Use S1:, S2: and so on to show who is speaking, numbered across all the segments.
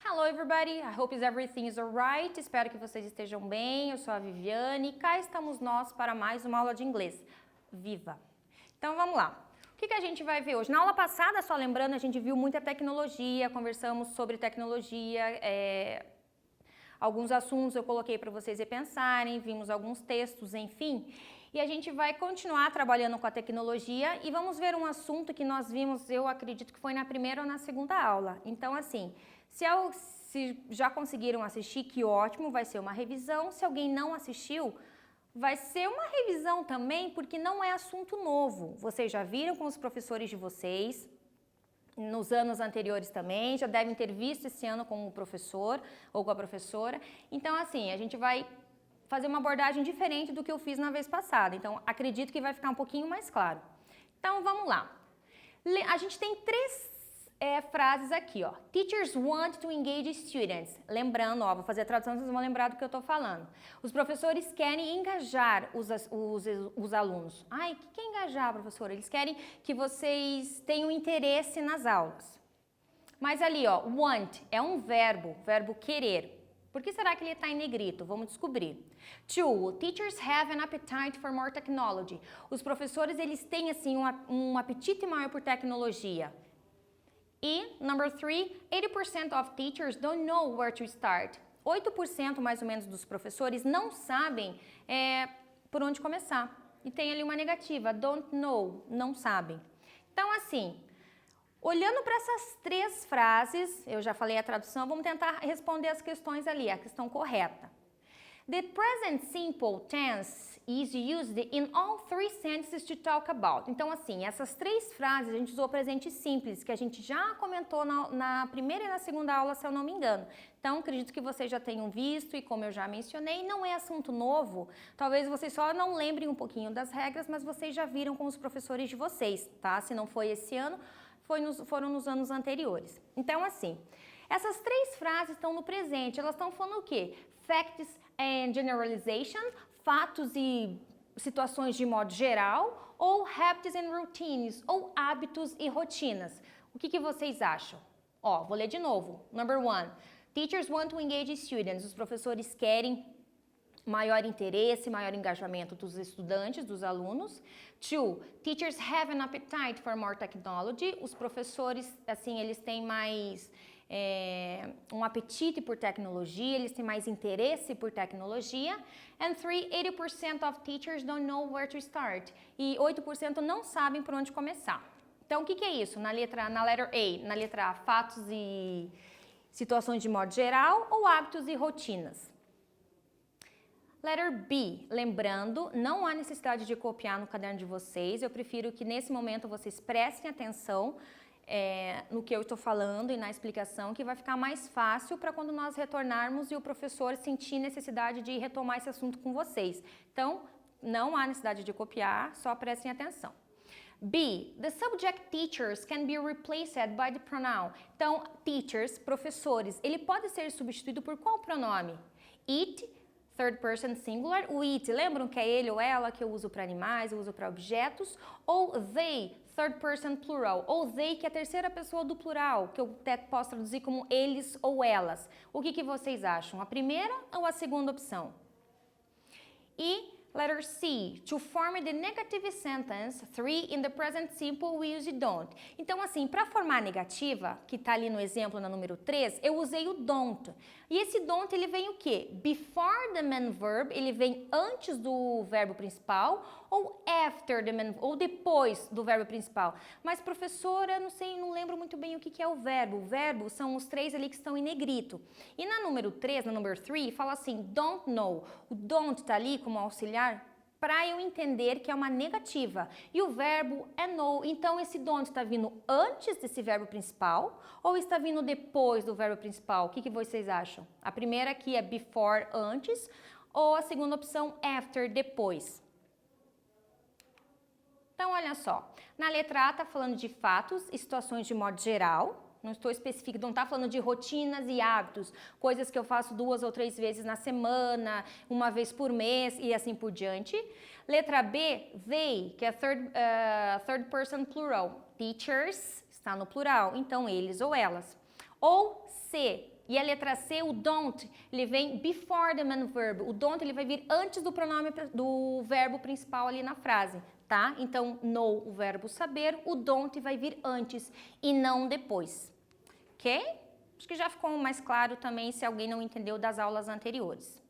S1: Hello everybody, I hope everything is alright. Espero que vocês estejam bem. Eu sou a Viviane e cá estamos nós para mais uma aula de inglês. Viva! Então vamos lá. O que a gente vai ver hoje? Na aula passada, só lembrando, a gente viu muita tecnologia, conversamos sobre tecnologia, alguns assuntos eu coloquei para vocês repensarem, vimos alguns textos, enfim. E a gente vai continuar trabalhando com a tecnologia e vamos ver um assunto que nós vimos, eu acredito que foi na primeira ou na segunda aula. Então, assim, se já conseguiram assistir, que ótimo, vai ser uma revisão. Se alguém não assistiu, vai ser uma revisão também, porque não é assunto novo. Vocês já viram com os professores de vocês, nos anos anteriores também, já devem ter visto esse ano com o professor ou com a professora. Então, assim, a gente vai fazer uma abordagem diferente do que eu fiz na vez passada. Então, acredito que vai ficar um pouquinho mais claro. Então, vamos lá. A gente tem três frases aqui, ó. Teachers want to engage students. Lembrando, ó, vou fazer a tradução, vocês vão lembrar do que eu tô falando. Os professores querem engajar os alunos. Ai, o que é engajar, professor? Eles querem que vocês tenham interesse nas aulas. Mas ali, ó, want é um verbo querer. Por que será que ele está em negrito? Vamos descobrir. 2. Teachers have an appetite for more technology. Os professores, eles têm, assim, um apetite maior por tecnologia. E, number 3, 80% of teachers don't know where to start. 8% mais ou menos dos professores não sabem por onde começar. E tem ali uma negativa, don't know, não sabem. Então, assim, olhando para essas três frases, eu já falei a tradução, vamos tentar responder as questões ali, a questão correta. The present simple tense is used in all three sentences to talk about. Então, assim, essas três frases a gente usou presente simples, que a gente já comentou na primeira e na segunda aula, se eu não me engano. Então, acredito que vocês já tenham visto e como eu já mencionei, não é assunto novo. Talvez vocês só não lembrem um pouquinho das regras, mas vocês já viram com os professores de vocês, tá? Se não foi esse ano, foram nos anos anteriores. Então, assim, essas três frases estão no presente, elas estão falando o quê? Facts and generalization, fatos e situações de modo geral, ou habits and routines, ou hábitos e rotinas. O que vocês acham? Ó, vou ler de novo. Number 1, teachers want to engage students. Os professores querem maior interesse, maior engajamento dos estudantes, dos alunos. 2, teachers have an appetite for more technology. Os professores, assim, eles têm mais um apetite por tecnologia, eles têm mais interesse por tecnologia. And 3, 80% of teachers don't know where to start. E 8% não sabem por onde começar. Então, o que é isso? Na letter A, fatos e situações de modo geral ou hábitos e rotinas? Letter B, lembrando, não há necessidade de copiar no caderno de vocês, eu prefiro que nesse momento vocês prestem atenção no que eu estou falando e na explicação, que vai ficar mais fácil para quando nós retornarmos e o professor sentir necessidade de retomar esse assunto com vocês. Então, não há necessidade de copiar, só prestem atenção. B, the subject teachers can be replaced by the pronoun. Então, teachers, professores, ele pode ser substituído por qual pronome? It, third person singular, o it, lembram que é ele ou ela que eu uso para animais, eu uso para objetos, ou they, third person plural, ou they, que é a terceira pessoa do plural, que eu até posso traduzir como eles ou elas. O que vocês acham? A primeira ou a segunda opção? E letter C, to form the negative sentence, 3 in the present simple we use don't. Então, assim, para formar a negativa, que está ali no exemplo na número 3, eu usei o don't. E esse don't, ele vem o quê? Before the main verb, ele vem antes do verbo principal, ou after the main, ou depois do verbo principal. Mas, professora, não sei, não lembro muito bem o que é o verbo. O verbo são os três ali que estão em negrito. E na número 3, na número 3, fala assim, don't know. O don't está ali como auxiliar para eu entender que é uma negativa. E o verbo é know. Então, esse don't está vindo antes desse verbo principal ou está vindo depois do verbo principal? O que vocês acham? A primeira aqui é before, antes, ou a segunda opção, after, depois? Então, olha só. Na letra A está falando de fatos e situações de modo geral. não estou especificando, não está falando de rotinas e hábitos, coisas que eu faço 2 ou 3 vezes na semana, uma vez por mês e assim por diante. Letra B, they, que é third person plural. Teachers está no plural, então eles ou elas. Ou C, e a letra C, o don't, ele vem before the main verb. O don't ele vai vir antes do pronome do verbo principal ali na frase, tá? Então, know, o verbo saber, o don't vai vir antes e não depois. Ok? Acho que já ficou mais claro também se alguém não entendeu das aulas anteriores.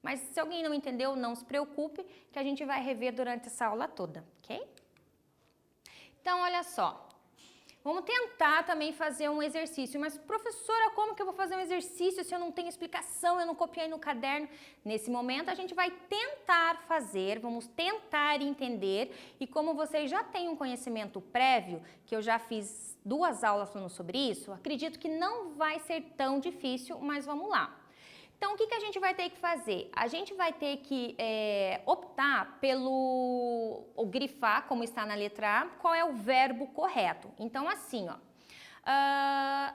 S1: Mas se alguém não entendeu, não se preocupe, que a gente vai rever durante essa aula toda, ok? Então, olha só. Vamos tentar também fazer um exercício. Mas, professora, como que eu vou fazer um exercício se eu não tenho explicação, eu não copiei no caderno? Nesse momento, a gente vai tentar fazer, vamos tentar entender. E como vocês já têm um conhecimento prévio, que eu já fiz 2 aulas falando sobre isso, acredito que não vai ser tão difícil, mas vamos lá. Então, o que a gente vai ter que fazer? A gente vai ter que optar ou grifar, como está na letra A, qual é o verbo correto. Então, assim, ó.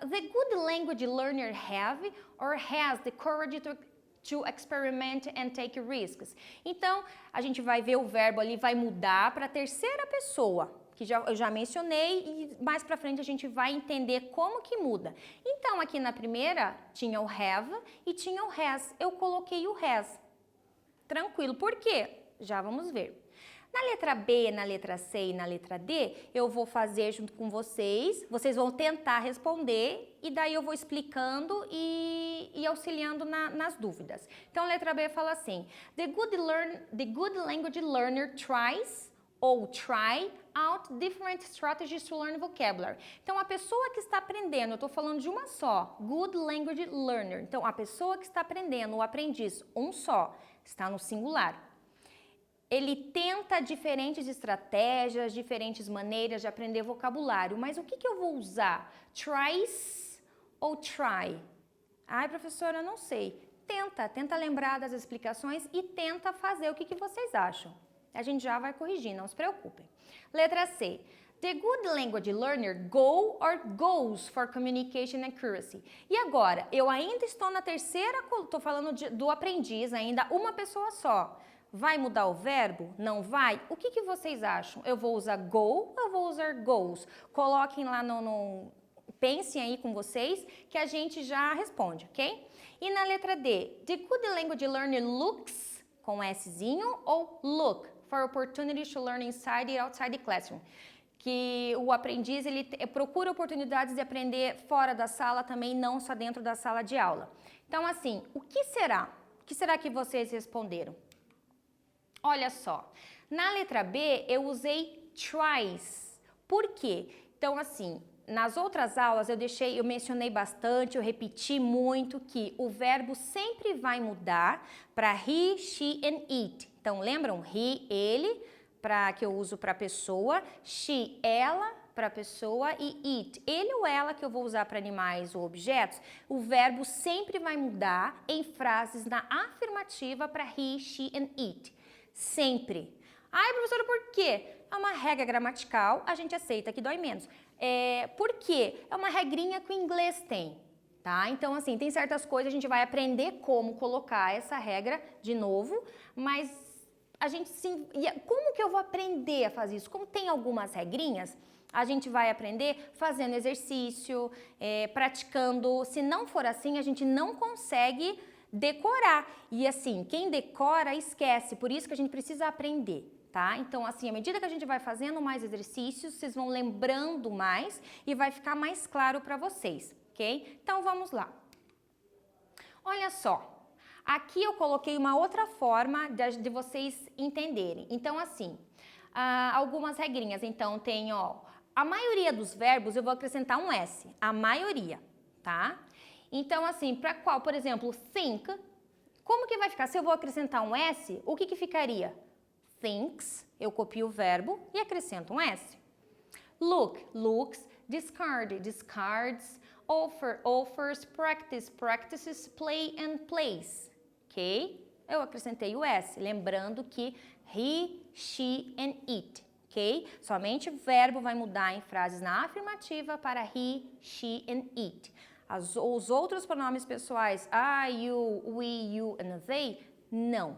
S1: The good language learner have or has the courage to experiment and take risks. Então, a gente vai ver o verbo ali, vai mudar para a terceira pessoa, que eu já mencionei, e mais pra frente a gente vai entender como que muda. Então, aqui na primeira tinha o have e tinha o has. Eu coloquei o has. Tranquilo. Por quê? Já vamos ver. Na letra B, na letra C e na letra D, eu vou fazer junto com vocês. Vocês vão tentar responder e daí eu vou explicando e auxiliando nas dúvidas. Então, a letra B fala assim: The good language learner tries ou try out different strategies to learn vocabulary. Então, a pessoa que está aprendendo, eu estou falando de uma só, good language learner. Então, a pessoa que está aprendendo, o aprendiz, um só, está no singular. Ele tenta diferentes estratégias, diferentes maneiras de aprender vocabulário. Mas o que eu vou usar? Tries ou try? Ai, professora, não sei. Tenta lembrar das explicações e tenta fazer o que vocês acham. A gente já vai corrigir, não se preocupem. Letra C. The good language learner go or goes for communication accuracy. E agora, eu ainda estou na terceira, estou falando do aprendiz ainda, uma pessoa só. Vai mudar o verbo? Não vai? O que vocês acham? Eu vou usar go ou eu vou usar goes? Coloquem lá pensem aí com vocês que a gente já responde, ok? E na letra D, the good language learner looks, com Szinho, ou look for opportunities to learn inside e outside the classroom. Que o aprendiz ele procura oportunidades de aprender fora da sala também, não só dentro da sala de aula. Então, assim, o que será? O que será que vocês responderam? Olha só, na letra B eu usei tries. Por quê? Então, assim, nas outras aulas eu mencionei bastante, eu repeti muito que o verbo sempre vai mudar para he, she and it. Então, lembram? He, ele, que eu uso para pessoa, she, ela, para pessoa e it, ele ou ela que eu vou usar para animais ou objetos. O verbo sempre vai mudar em frases na afirmativa para he, she and it. Sempre. Ai, professora, por quê? É uma regra gramatical, a gente aceita que dói menos. Por quê? É uma regrinha que o inglês tem, tá? Então, assim, tem certas coisas, a gente vai aprender como colocar essa regra de novo, mas a gente sim... Como que eu vou aprender a fazer isso? Como tem algumas regrinhas, a gente vai aprender fazendo exercício, praticando. Se não for assim, a gente não consegue decorar. E assim, quem decora, esquece. Por isso que a gente precisa aprender, tá? Então, assim, à medida que a gente vai fazendo mais exercícios, vocês vão lembrando mais e vai ficar mais claro para vocês, ok? Então, vamos lá. Olha só. Aqui eu coloquei uma outra forma de vocês entenderem. Então, assim, algumas regrinhas. Então, tem, ó, a maioria dos verbos eu vou acrescentar um S. A maioria, tá? Então, assim, para qual? Por exemplo, think. Como que vai ficar? Se eu vou acrescentar um S, o que ficaria? Thinks, eu copio o verbo e acrescento um S. Look, looks. Discard, discards. Offer, offers. Practice, practices. Play and plays. Ok? Eu acrescentei o S, lembrando que he, she and it. ok? Somente o verbo vai mudar em frases na afirmativa para he, she and it. Os outros pronomes pessoais, I, you, we, you and they, não.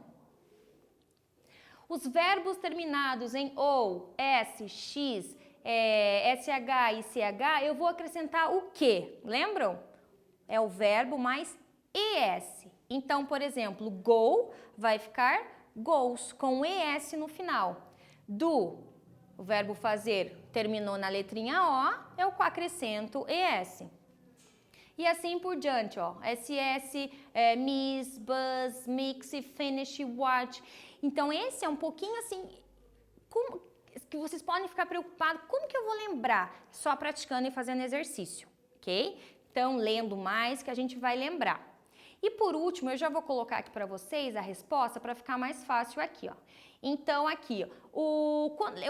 S1: Os verbos terminados em ou, s, x, sh e ch, eu vou acrescentar o quê? Lembram? É o verbo mais es. Então, por exemplo, go vai ficar goes, com es no final. Do, o verbo fazer, terminou na letrinha O, eu acrescento es. E assim por diante, ó. SS, miss, buzz, mix, finish, watch. Então, esse é um pouquinho assim, que vocês podem ficar preocupados, como que eu vou lembrar? Só praticando e fazendo exercício, ok? Então, lendo mais que a gente vai lembrar. E por último, eu já vou colocar aqui para vocês a resposta para ficar mais fácil aqui, ó. Então, aqui,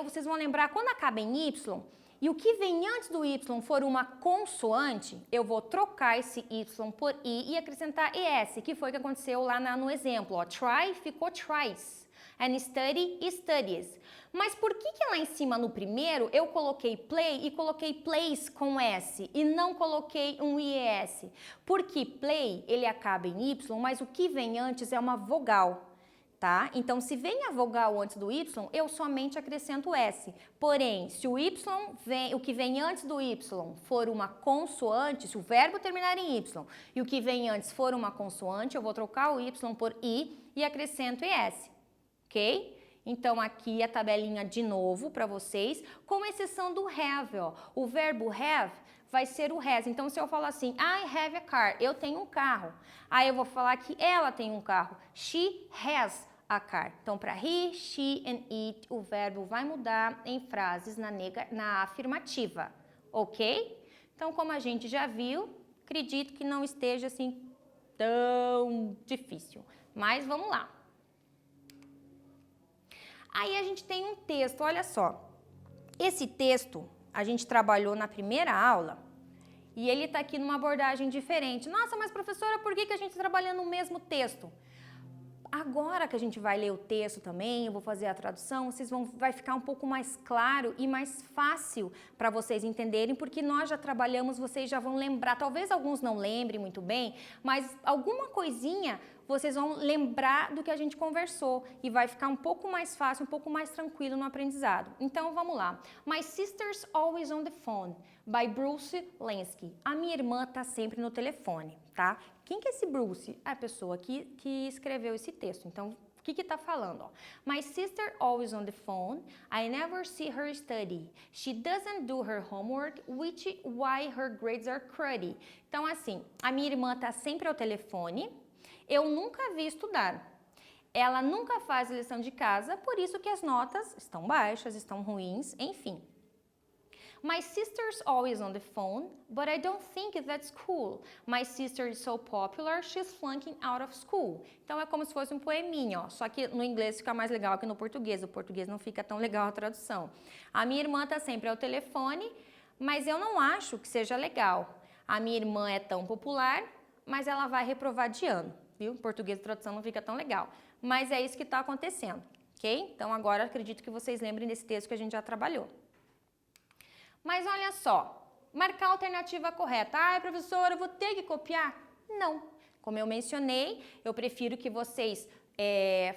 S1: vocês vão lembrar, quando acaba em Y, e o que vem antes do Y for uma consoante, eu vou trocar esse Y por I e acrescentar ES, que foi o que aconteceu lá no exemplo, ó. Try ficou tries, and study, studies. Mas por que lá em cima no primeiro eu coloquei play e coloquei plays com S e não coloquei um IES? Porque play, ele acaba em Y, mas o que vem antes é uma vogal, tá? Então, se vem a vogal antes do Y, eu somente acrescento S. Porém, se o que vem antes do Y for uma consoante, se o verbo terminar em Y e o que vem antes for uma consoante, eu vou trocar o Y por I e acrescento ES, ok? Então, aqui a tabelinha de novo para vocês, com exceção do have, ó. O verbo have vai ser o has. Então, se eu falar assim, I have a car, eu tenho um carro. Aí eu vou falar que ela tem um carro. She has a car. Então, para he, she and it, o verbo vai mudar em frases na afirmativa, ok? Então, como a gente já viu, acredito que não esteja assim tão difícil. Mas vamos lá. Aí a gente tem um texto, olha só. Esse texto a gente trabalhou na primeira aula e ele está aqui numa abordagem diferente. Nossa, mas professora, por que a gente está trabalhando o mesmo texto? Agora que a gente vai ler o texto também, eu vou fazer a tradução, vai ficar um pouco mais claro e mais fácil para vocês entenderem, porque nós já trabalhamos, vocês já vão lembrar, talvez alguns não lembrem muito bem, mas alguma coisinha vocês vão lembrar do que a gente conversou e vai ficar um pouco mais fácil, um pouco mais tranquilo no aprendizado. Então, vamos lá. My Sister's Always on the Phone, by Bruce Lansky. A minha irmã tá sempre no telefone, tá? Quem que é esse Bruce? É a pessoa que escreveu esse texto. Então, o que tá falando? Ó? My sister always on the phone. I never see her study. She doesn't do her homework, which why her grades are cruddy. Então, assim, a minha irmã tá sempre ao telefone. Eu nunca vi estudar. Ela nunca faz lição de casa, por isso que as notas estão baixas, estão ruins, enfim. My sister's always on the phone, but I don't think that's cool. My sister is so popular, she's flunking out of school. Então é como se fosse um poeminha, ó. Só que no inglês fica mais legal que no português. O português não fica tão legal a tradução. A minha irmã tá sempre ao telefone, mas eu não acho que seja legal. A minha irmã é tão popular, mas ela vai reprovar de ano, viu? Em português a tradução não fica tão legal. Mas é isso que está acontecendo, ok? Então agora acredito que vocês lembrem desse texto que a gente já trabalhou. Mas olha só, marcar a alternativa correta. Ah, professora, eu vou ter que copiar? Não. Como eu mencionei, eu prefiro que vocês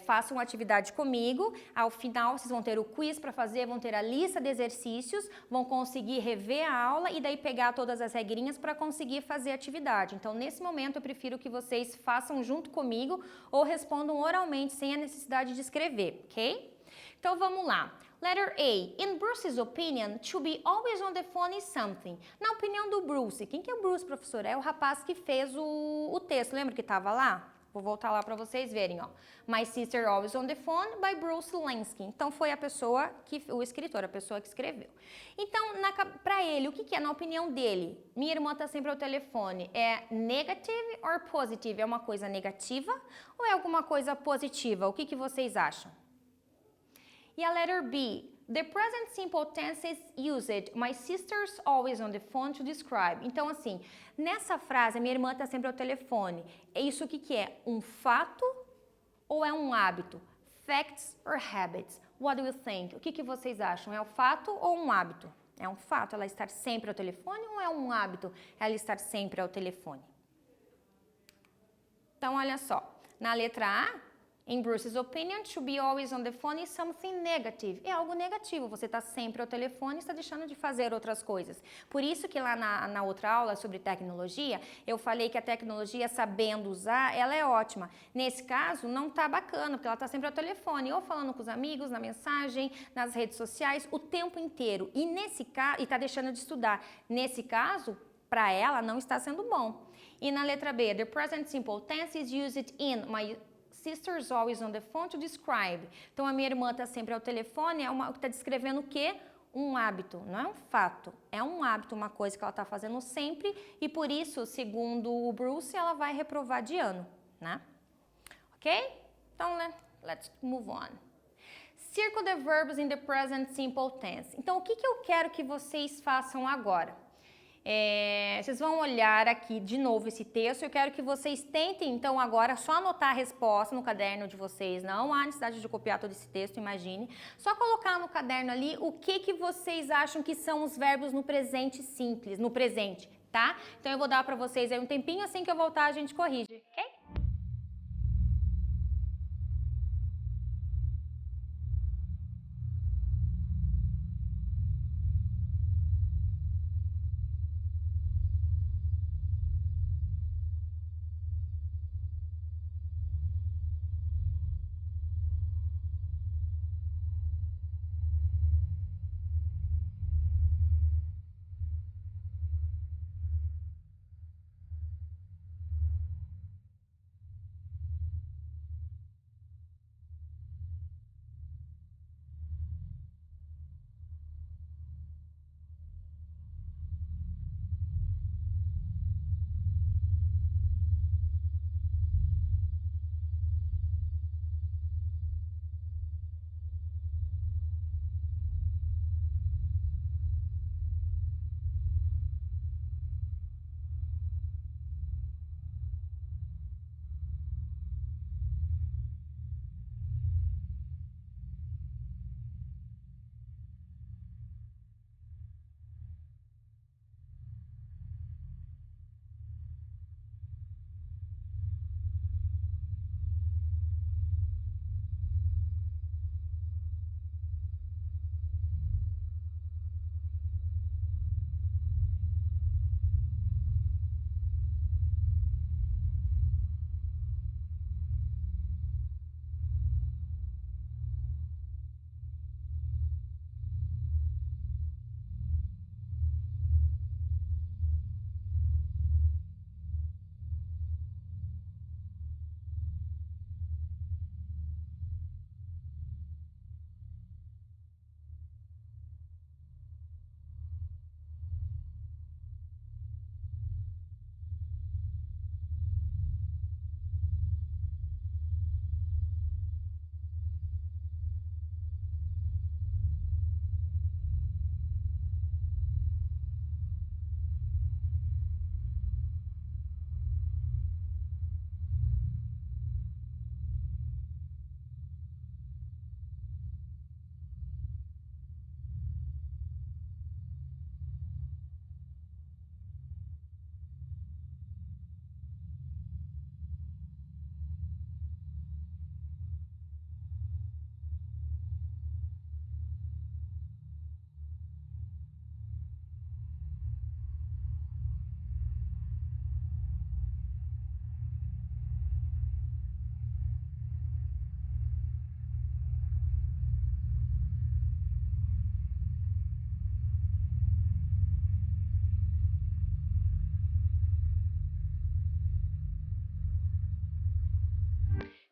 S1: façam uma atividade comigo. Ao final, vocês vão ter o quiz para fazer, vão ter a lista de exercícios, vão conseguir rever a aula e daí pegar todas as regrinhas para conseguir fazer a atividade. Então, nesse momento, eu prefiro que vocês façam junto comigo ou respondam oralmente sem a necessidade de escrever, ok? Então, vamos lá. Letter A. In Bruce's opinion, to be always on the phone is something. Na opinião do Bruce. Quem que é o Bruce, professora? É o rapaz que fez o texto. Lembra que estava lá? Vou voltar lá para vocês verem, ó. My Sister Always on the Phone, by Bruce Lansky. Então, foi a pessoa o escritor, a pessoa que escreveu. Então, para ele, o que é na opinião dele? Minha irmã está sempre ao telefone. É negative or positive? É uma coisa negativa ou é alguma coisa positiva? O que vocês acham? E a letter B. The present simple tense is used. My sister's always on the phone to describe. Então, assim, nessa frase, minha irmã está sempre ao telefone. Isso o que é? Um fato ou é um hábito? Facts or habits? What do you think? O que vocês acham? É um fato ou um hábito? É um fato ela estar sempre ao telefone ou é um hábito ela estar sempre ao telefone? Então, olha só. Na letra A, in Bruce's opinion, to be always on the phone is something negative. É algo negativo. Você está sempre ao telefone e está deixando de fazer outras coisas. Por isso que lá na outra aula sobre tecnologia, eu falei que a tecnologia, sabendo usar, ela é ótima. Nesse caso, não está bacana, porque ela está sempre ao telefone, ou falando com os amigos, na mensagem, nas redes sociais, o tempo inteiro. E nesse caso, e está deixando de estudar. Nesse caso, para ela, não está sendo bom. E na letra B, the present simple tense is used in my sister's always on the phone to describe. Então, a minha irmã está sempre ao telefone, está descrevendo o quê? Um hábito, não é um fato. É um hábito, uma coisa que ela está fazendo sempre e por isso, segundo o Bruce, ela vai reprovar de ano, né? Ok? Então, let's move on. Circle the verbs in the present simple tense. Então, o que eu quero que vocês façam agora? Vocês vão olhar aqui de novo esse texto, eu quero que vocês tentem então agora só anotar a resposta no caderno de vocês, não há necessidade de copiar todo esse texto, imagine, só colocar no caderno ali o que vocês acham que são os verbos no presente simples, no presente, tá? Então eu vou dar para vocês aí um tempinho, assim que eu voltar a gente corrige, ok?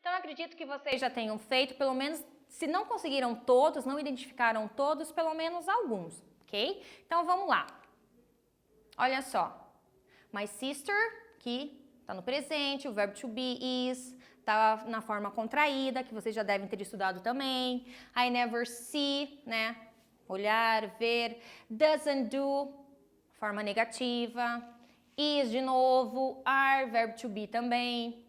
S1: Então, eu acredito que vocês já tenham feito, pelo menos, se não conseguiram todos, não identificaram todos, pelo menos alguns, ok? Então, vamos lá. Olha só. My sister, que está no presente, o verbo to be is, está na forma contraída, que vocês já devem ter estudado também. I never see, né? Olhar, ver. Doesn't do, forma negativa. Is, de novo. Are, verbo to be também.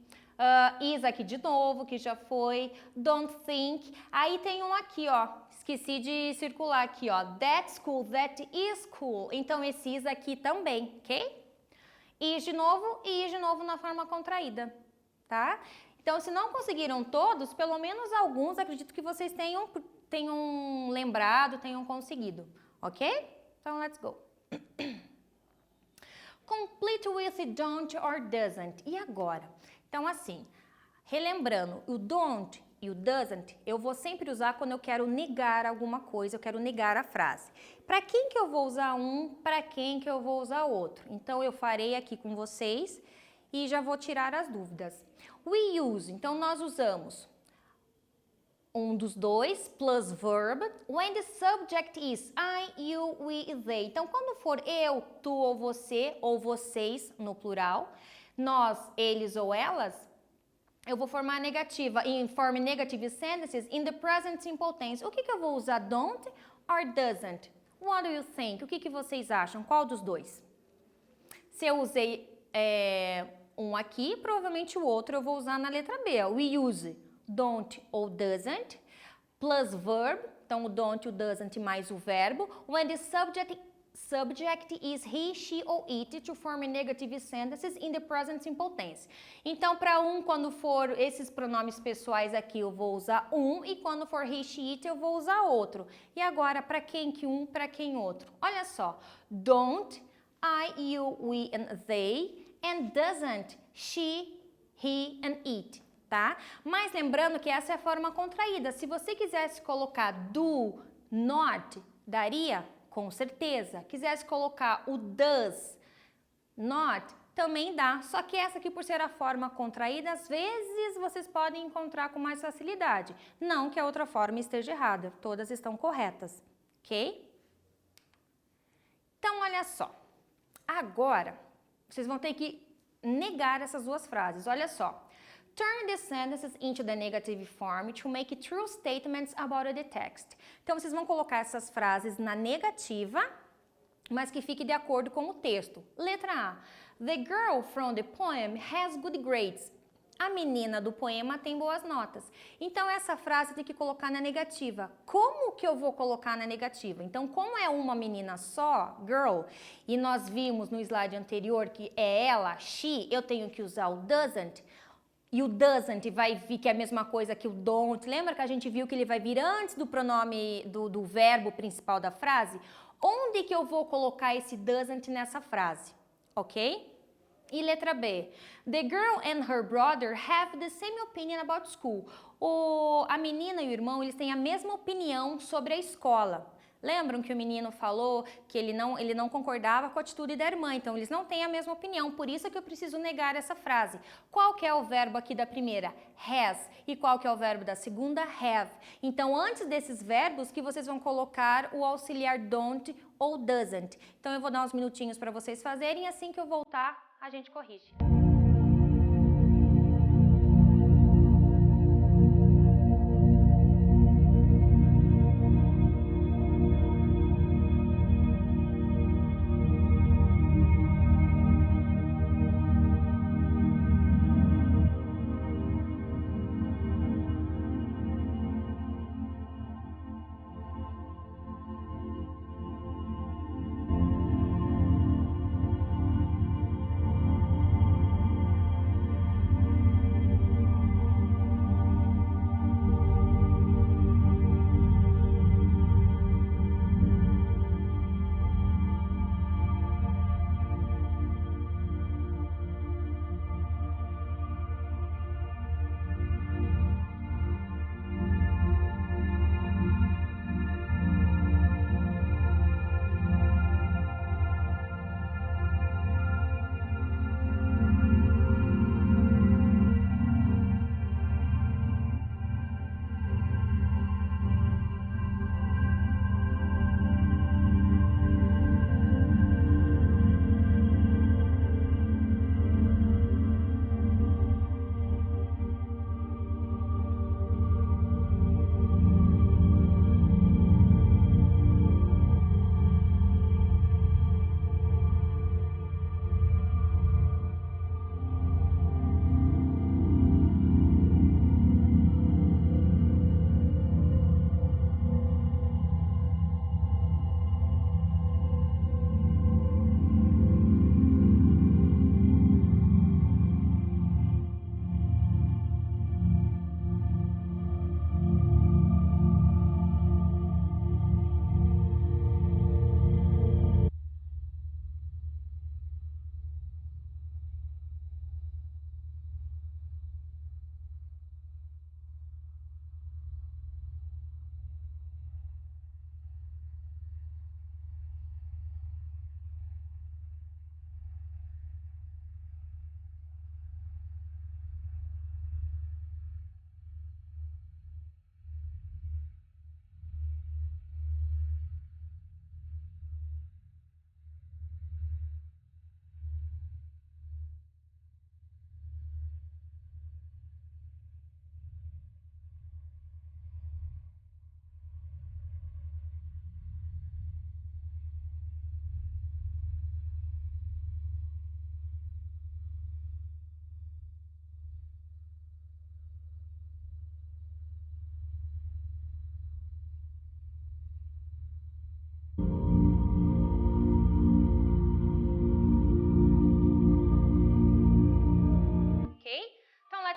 S1: Is aqui de novo, que já foi. Don't think. Aí tem um aqui, ó. Esqueci de circular aqui, ó. That's cool, that is cool. Então, esse is aqui também, ok? Is de novo e is de novo na forma contraída, tá? Então, se não conseguiram todos, pelo menos alguns, acredito que vocês tenham lembrado, tenham conseguido, ok? Então, let's go. Complete with don't or doesn't. E agora? Então, assim, relembrando, o don't e o doesn't, eu vou sempre usar quando eu quero negar alguma coisa, eu quero negar a frase. Para quem que eu vou usar um, para quem que eu vou usar outro? Então, eu farei aqui com vocês e já vou tirar as dúvidas. We use, então nós usamos um dos dois, plus verb, when the subject is I, you, we, they. Então, quando for eu, tu ou você, ou vocês, no plural, nós, eles ou elas, eu vou formar a negativa, em form negative sentences in the present simple tense. O que eu vou usar, don't or doesn't? What do you think? O que vocês acham? Qual dos dois? Se eu usei um aqui, provavelmente o outro eu vou usar na letra B. We use don't ou doesn't, plus verb, então o don't e o doesn't mais o verbo, when the subject is he, she ou it to form negative sentences in the present simple tense. Então, para um, quando for esses pronomes pessoais aqui, eu vou usar um, e quando for he, she, it, eu vou usar outro. E agora, para quem que um, para quem outro? Olha só, don't, I, you, we and they, and doesn't, she, he and it. Tá? Mas lembrando que essa é a forma contraída. Se você quisesse colocar do, not, daria? Com certeza. Quisesse colocar o does, not, também dá. Só que essa aqui, por ser a forma contraída, às vezes vocês podem encontrar com mais facilidade. Não que a outra forma esteja errada. Todas estão corretas. Ok? Então, olha só. Agora, vocês vão ter que negar essas duas frases. Olha só. Turn the sentences into the negative form to make true statements about the text. Então, vocês vão colocar essas frases na negativa, mas que fique de acordo com o texto. Letra A. The girl from the poem has good grades. A menina do poema tem boas notas. Então, essa frase tem que colocar na negativa. Como que eu vou colocar na negativa? Então, como é uma menina só, girl, e nós vimos no slide anterior que é ela, she, eu tenho que usar o doesn't. E o doesn't vai vir, que é a mesma coisa que o don't. Lembra que a gente viu que ele vai vir antes do pronome, do verbo principal da frase? Onde que eu vou colocar esse doesn't nessa frase? Ok? E letra B. The girl and her brother have the same opinion about school. A menina e o irmão, eles têm a mesma opinião sobre a escola. Lembram que o menino falou que ele não concordava com a atitude da irmã, então eles não têm a mesma opinião, por isso é que eu preciso negar essa frase. Qual que é o verbo aqui da primeira? Has. E qual que é o verbo da segunda? Have. Então, antes desses verbos, que vocês vão colocar o auxiliar don't ou doesn't. Então, eu vou dar uns minutinhos para vocês fazerem, e assim que eu voltar, a gente corrige.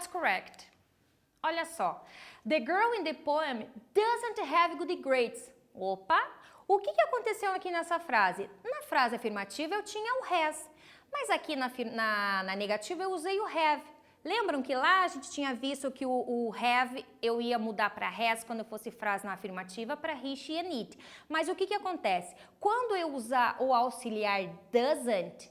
S1: correct. Olha só. The girl in the poem doesn't have good grades. Opa! O que aconteceu aqui nessa frase? Na frase afirmativa eu tinha o has, mas aqui na negativa eu usei o have. Lembram que lá a gente tinha visto que o have eu ia mudar para has quando eu fosse frase na afirmativa para he, she and it. Mas o que acontece? Quando eu usar o auxiliar doesn't,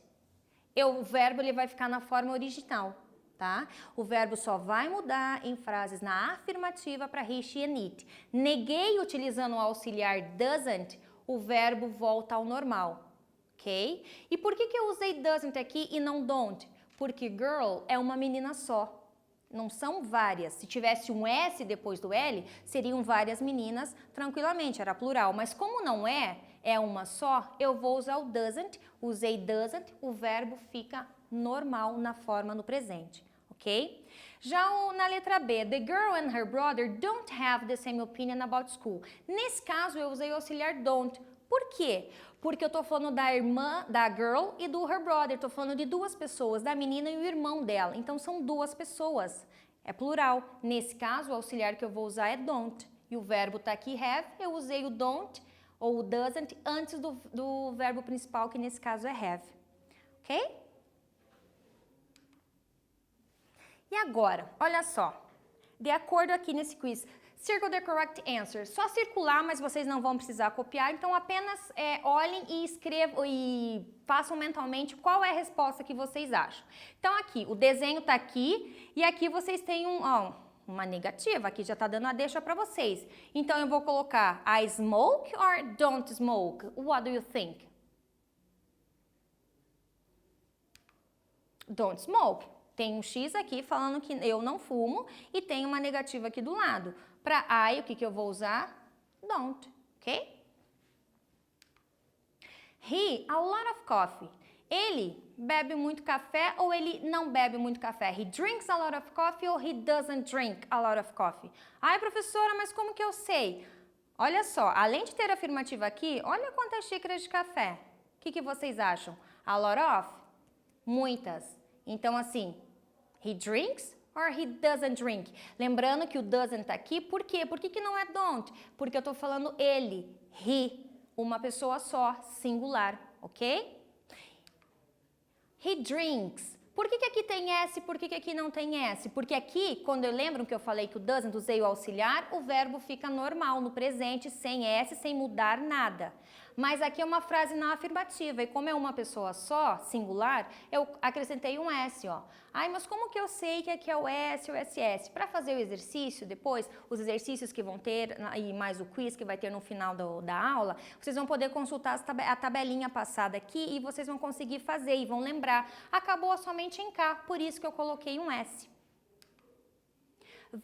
S1: o verbo ele vai ficar na forma original, tá? O verbo só vai mudar em frases na afirmativa para he, she and it. Neguei utilizando o auxiliar doesn't, o verbo volta ao normal, ok? E por que eu usei doesn't aqui e não don't? Porque girl é uma menina só, não são várias. Se tivesse um S depois do L, seriam várias meninas tranquilamente, era plural. Mas como não é uma só, eu vou usar o doesn't, usei doesn't, o verbo fica normal na forma no presente, ok? Já na letra B, the girl and her brother don't have the same opinion about school. Nesse caso, eu usei o auxiliar don't. Por quê? Porque eu tô falando da irmã, da girl e do her brother. Tô falando de duas pessoas, da menina e o irmão dela. Então, são duas pessoas. É plural. Nesse caso, o auxiliar que eu vou usar é don't. E o verbo tá aqui, have. Eu usei o don't ou o doesn't antes do verbo principal, que nesse caso é have. Ok? E agora, olha só, de acordo aqui nesse quiz, circle the correct answer. Só circular, mas vocês não vão precisar copiar, então apenas olhem e escrevam e façam mentalmente qual é a resposta que vocês acham. Então aqui, o desenho tá aqui e aqui vocês têm uma negativa, aqui já tá dando a deixa para vocês. Então eu vou colocar I smoke or don't smoke? What do you think? Don't smoke. Tem um X aqui falando que eu não fumo e tem uma negativa aqui do lado. Para I, o que eu vou usar? Don't, ok? He, a lot of coffee. Ele bebe muito café ou ele não bebe muito café? He drinks a lot of coffee ou he doesn't drink a lot of coffee? Ai, professora, mas como que eu sei? Olha só, além de ter a afirmativa aqui, olha quantas xícaras de café. O que vocês acham? A lot of? Muitas. Então, assim, he drinks or he doesn't drink? Lembrando que o doesn't tá aqui, por quê? Por que não é don't? Porque eu tô falando ele, he, uma pessoa só, singular, ok? He drinks. Por que aqui tem S, por que aqui não tem S? Porque aqui, quando eu lembro que eu falei que o doesn't usei o auxiliar, o verbo fica normal no presente, sem S, sem mudar nada. Mas aqui é uma frase não afirmativa, e como é uma pessoa só, singular, eu acrescentei um S, ó. Ai, mas como que eu sei que aqui é o S ou SS? Para fazer o exercício depois, os exercícios que vão ter, e mais o quiz que vai ter no final da aula, vocês vão poder consultar a tabelinha passada aqui e vocês vão conseguir fazer e vão lembrar. Acabou somente em K, por isso que eu coloquei um S.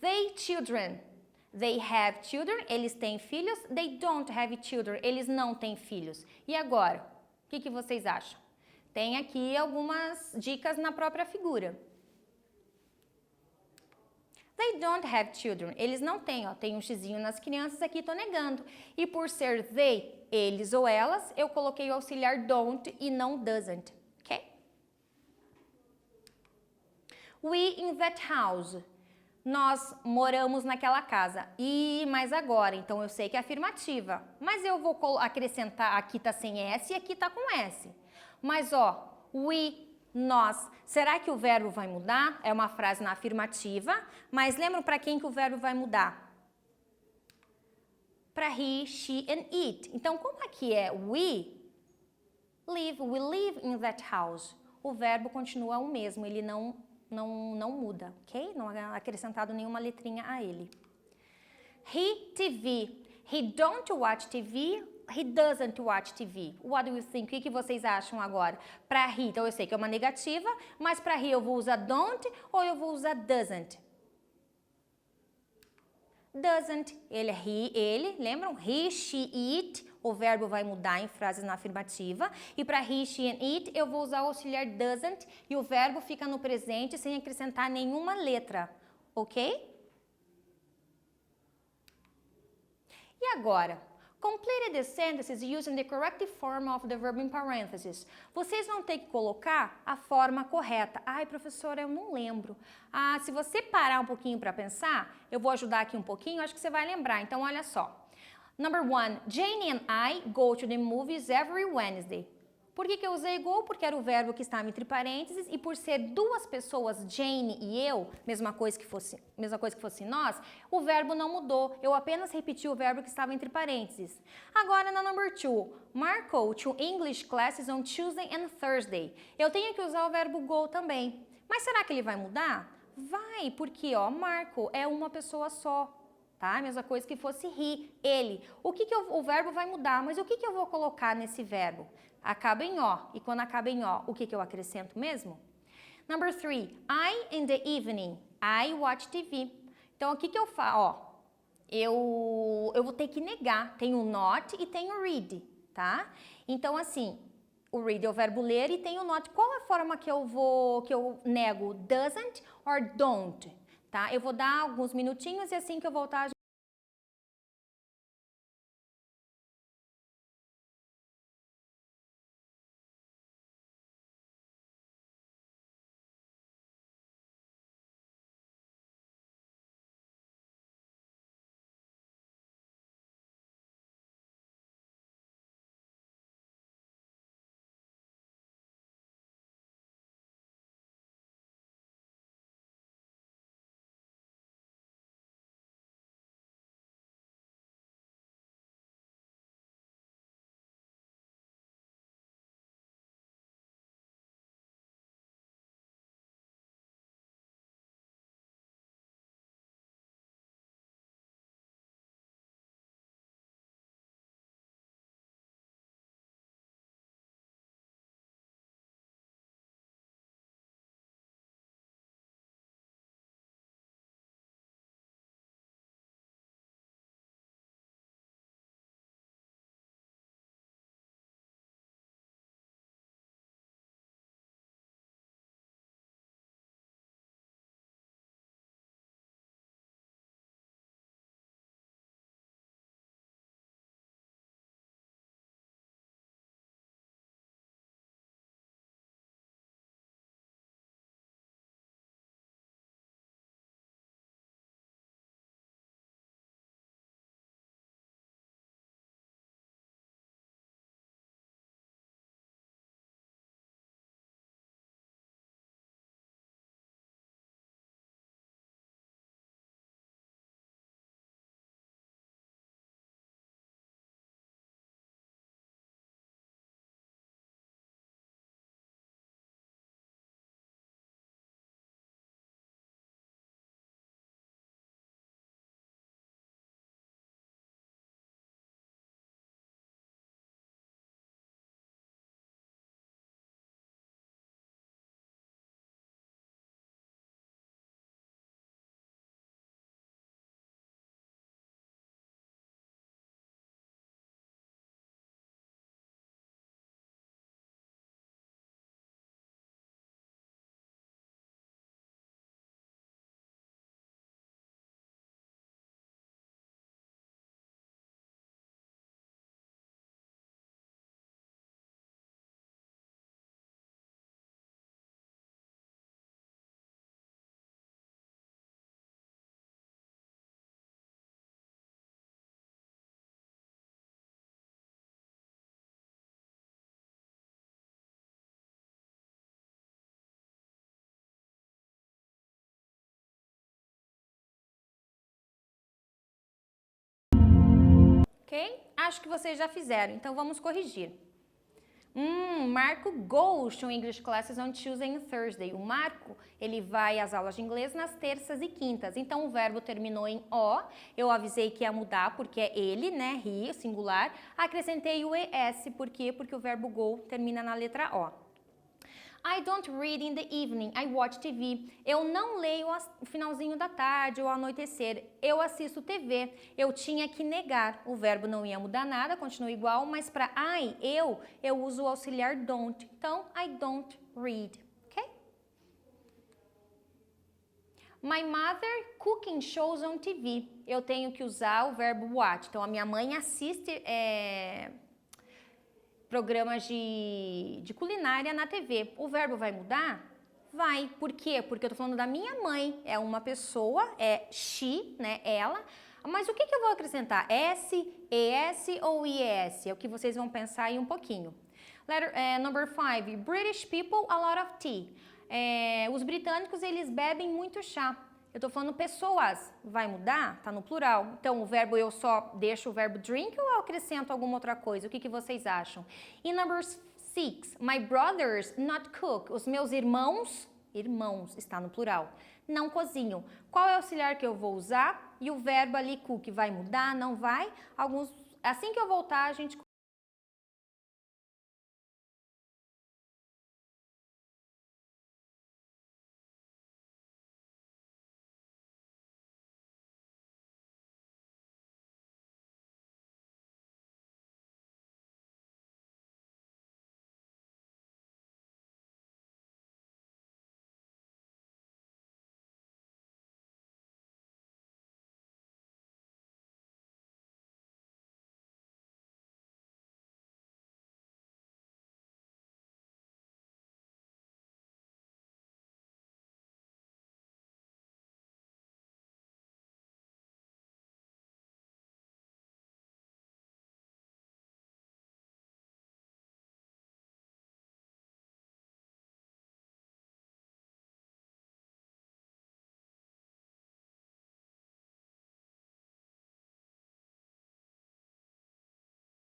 S1: They children. They have children, eles têm filhos. They don't have children, eles não têm filhos. E agora, o que vocês acham? Tem aqui algumas dicas na própria figura. They don't have children, eles não têm, ó, tem um xizinho nas crianças aqui, tô negando. E por ser they, eles ou elas, eu coloquei o auxiliar don't e não doesn't, ok? We in that house. Nós moramos naquela casa. Mas agora, então eu sei que é afirmativa. Mas eu vou acrescentar, aqui tá sem S e aqui tá com S. Mas ó, we, nós, será que o verbo vai mudar? É uma frase na afirmativa, mas lembram para quem que o verbo vai mudar? Para he, she and it. Então, como aqui é we live in that house. O verbo continua o mesmo, ele não muda, ok? Não é acrescentado nenhuma letrinha a ele. He, TV. He don't watch TV. He doesn't watch TV. What do you think? O que vocês acham agora? Para he, então eu sei que é uma negativa, mas para he eu vou usar don't ou eu vou usar doesn't? Doesn't. Ele é he, ele. Lembram? He, she, it. O verbo vai mudar em frases na afirmativa. E para he, she and it, eu vou usar o auxiliar doesn't e o verbo fica no presente sem acrescentar nenhuma letra, ok? E agora, Complete the sentences using the correct form of the verb in parentheses. Vocês vão ter que colocar a forma correta. Ai, professora, eu não lembro. Ah, se você parar um pouquinho para pensar, eu vou ajudar aqui um pouquinho, acho que você vai lembrar. Então, olha só. Number 1, Jane and I go to the movies every Wednesday. Por que eu usei go? Porque era o verbo que estava entre parênteses e por ser duas pessoas, Jane e eu, mesma coisa que fosse nós, o verbo não mudou. Eu apenas repeti o verbo que estava entre parênteses. Agora na number 2, Mark go to English classes on Tuesday and Thursday. Eu tenho que usar o verbo go também. Mas será que ele vai mudar? Vai, porque ó, Marco é uma pessoa só. Tá? Mesma coisa que fosse he, ele. O verbo vai mudar, mas o que eu vou colocar nesse verbo? Acaba em ó. E quando acaba em ó, o que eu acrescento mesmo? Number 3, I in the evening, I watch TV. Então, o que eu faço? Ó, eu vou ter que negar. Tem o not e tem o read, tá? Então, assim, o read é o verbo ler e tem o not. Qual é a forma que eu nego? Doesn't or don't? Tá? Eu vou dar alguns minutinhos e assim que eu voltar... Ok? Acho que vocês já fizeram, então vamos corrigir. Marco goes to English classes on Tuesday and Thursday. O Marco, ele vai às aulas de inglês nas terças e quintas. Então, o verbo terminou em O. Eu avisei que ia mudar porque é ele, né? He, singular. Acrescentei o ES. Por quê? Porque o verbo go termina na letra O. I don't read in the evening, I watch TV. Eu não leio o finalzinho da tarde ou ao anoitecer, eu assisto TV. Eu tinha que negar, o verbo não ia mudar nada, continua igual, mas para eu uso o auxiliar don't. Então, I don't read, ok? My mother cooking shows on TV. Eu tenho que usar o verbo watch. Então, a minha mãe assiste programas de culinária na TV. O verbo vai mudar? Vai. Por quê? Porque eu tô falando da minha mãe. É uma pessoa, é she, né? Ela. Mas o que eu vou acrescentar? S, ES ou IES? É o que vocês vão pensar aí um pouquinho. Number 5. British people, a lot of tea. Os britânicos, eles bebem muito chá. Eu tô falando pessoas. Vai mudar? Tá no plural. Então, o verbo eu só deixo o verbo drink ou eu acrescento alguma outra coisa? O que vocês acham? E number 6. My brothers not cook. Os meus irmãos está no plural, não cozinham. Qual é o auxiliar que eu vou usar? E o verbo ali cook vai mudar? Não vai? Assim que eu voltar, a gente...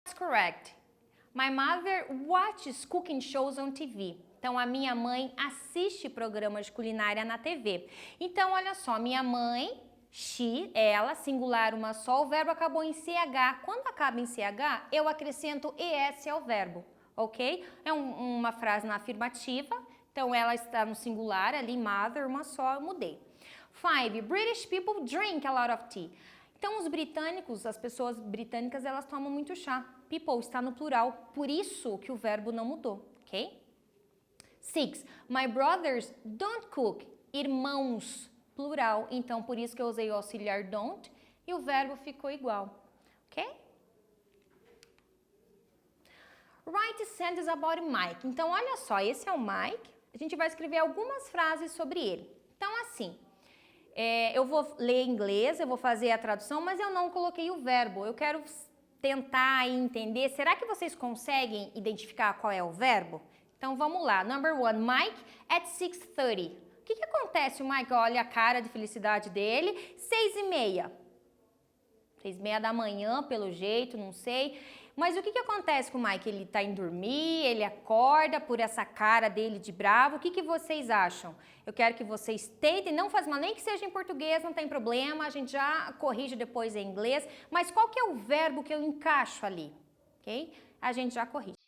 S1: That's correct. My mother watches cooking shows on TV. Então, a minha mãe assiste programas de culinária na TV. Então, olha só, minha mãe, she, ela, singular, uma só, o verbo acabou em CH. Quando acaba em CH, eu acrescento ES ao verbo, ok? É uma frase na afirmativa, então ela está no singular, ali, mother, uma só, eu mudei. 5. British people drink a lot of tea. Então, os britânicos, as pessoas britânicas, elas tomam muito chá. People está no plural, por isso que o verbo não mudou, ok? 6. My brothers don't cook. Irmãos, plural, então por isso que eu usei o auxiliar don't e o verbo ficou igual, ok? Write sentences about Mike. Então, olha só, esse é o Mike. A gente vai escrever algumas frases sobre ele. Então, assim... eu vou ler em inglês, eu vou fazer a tradução, mas eu não coloquei o verbo. Eu quero tentar entender, será que vocês conseguem identificar qual é o verbo? Então vamos lá. Number 1, Mike at 6:30. O que acontece? O Mike olha a cara de felicidade dele, 6:30. 6:30 da manhã, pelo jeito, não sei. Mas o que acontece com o Mike? Ele tá indo dormir, ele acorda por essa cara dele de bravo. O que vocês acham? Eu quero que vocês tentem, não faz mal, nem que seja em português, não tem problema, a gente já corrige depois em inglês. Mas qual que é o verbo que eu encaixo ali? Ok? A gente já corrige.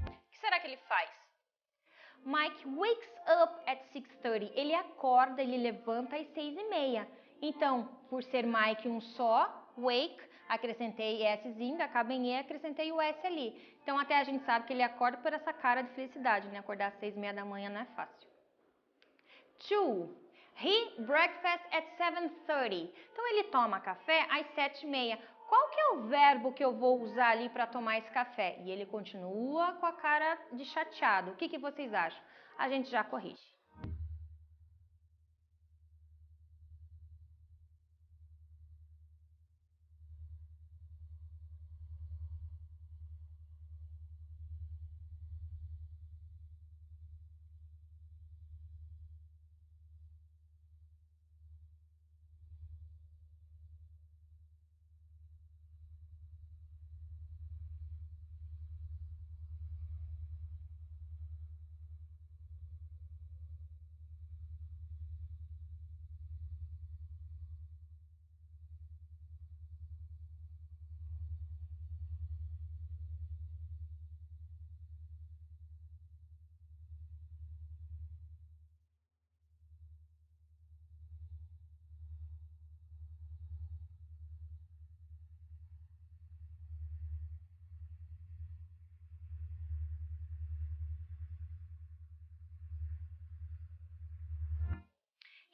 S1: O que será que ele faz? Mike wakes up at 6:30. Ele acorda, ele levanta às 6:30. Então, por ser Mike um só, wake, acrescentei Szinho, acaba em E, acrescentei o S ali. Então, até a gente sabe que ele acorda por essa cara de felicidade, né? Acordar às 6:30 da manhã não é fácil. 2. He breakfast at 7:30. Então, ele toma café às 7:30. Qual que é o verbo que eu vou usar ali para tomar esse café? E ele continua com a cara de chateado. O que vocês acham? A gente já corrige.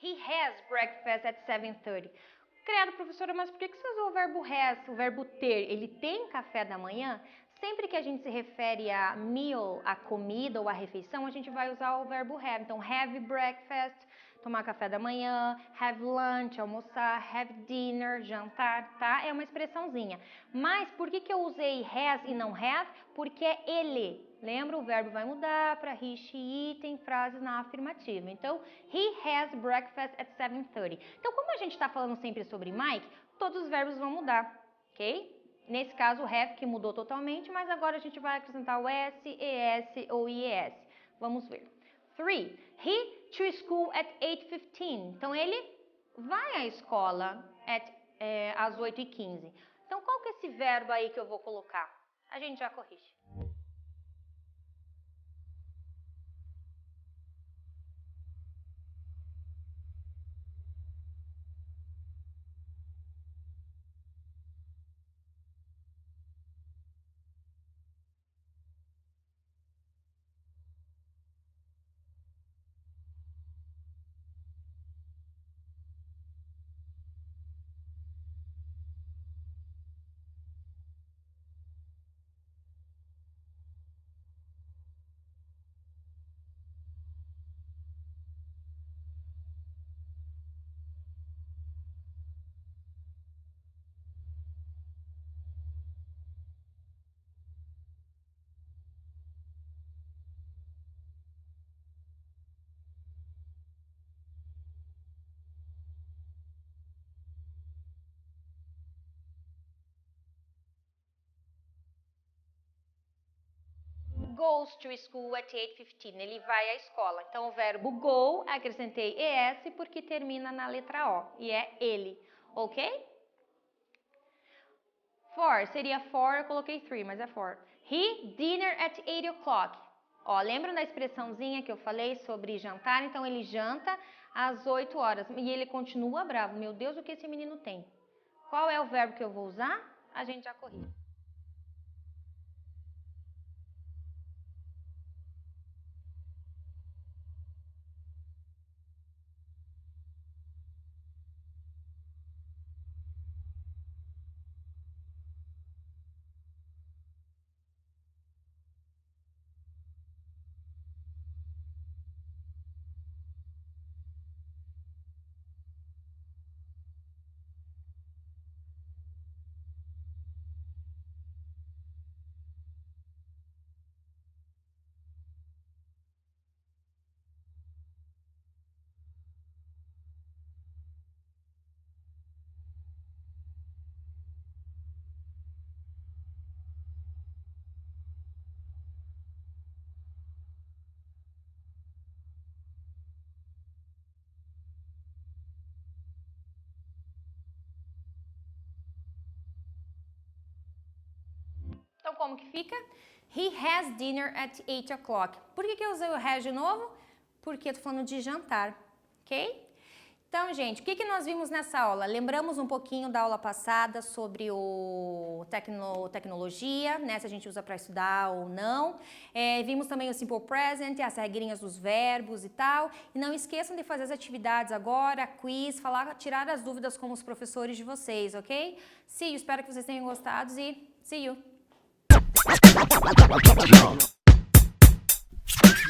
S1: He has breakfast at 7:30. Credo, professora, mas por que você usou o verbo has, o verbo ter? Ele tem café da manhã? Sempre que a gente se refere a meal, a comida ou a refeição, a gente vai usar o verbo have. Então, have breakfast, tomar café da manhã, have lunch, almoçar, have dinner, jantar, tá? É uma expressãozinha. Mas por que eu usei has e não have? Porque é ele. Lembra? O verbo vai mudar para he, she, it em frases na afirmativa. Então, he has breakfast at 7:30. Então, como a gente está falando sempre sobre Mike, todos os verbos vão mudar, ok? Nesse caso, o have que mudou totalmente, mas agora a gente vai acrescentar o S, ES ou IES. Vamos ver. 3. He to school at 8:15. Então, ele vai à escola às 8:15. Então, qual que é esse verbo aí que eu vou colocar? A gente já corrige. Goes to school at 8:15. Ele vai à escola. Então, o verbo go, acrescentei ES porque termina na letra O. E é ele, ok? For, seria for, eu coloquei 3, mas é for. He dinner at 8 o'clock. Ó, lembram da expressãozinha que eu falei sobre jantar? Então, ele janta às 8 horas. E ele continua bravo. Meu Deus, o que esse menino tem? Qual é o verbo que eu vou usar? A gente já corrige. Então, como que fica? He has dinner at 8 o'clock. Por que eu usei o has de novo? Porque eu tô falando de jantar, ok? Então, gente, o que nós vimos nessa aula? Lembramos um pouquinho da aula passada sobre o tecnologia, né? Se a gente usa para estudar ou não. Vimos também o Simple Present, as regrinhas dos verbos e tal. E não esqueçam de fazer as atividades agora, quiz, tirar as dúvidas com os professores de vocês, ok? See you, espero que vocês tenham gostado e see you!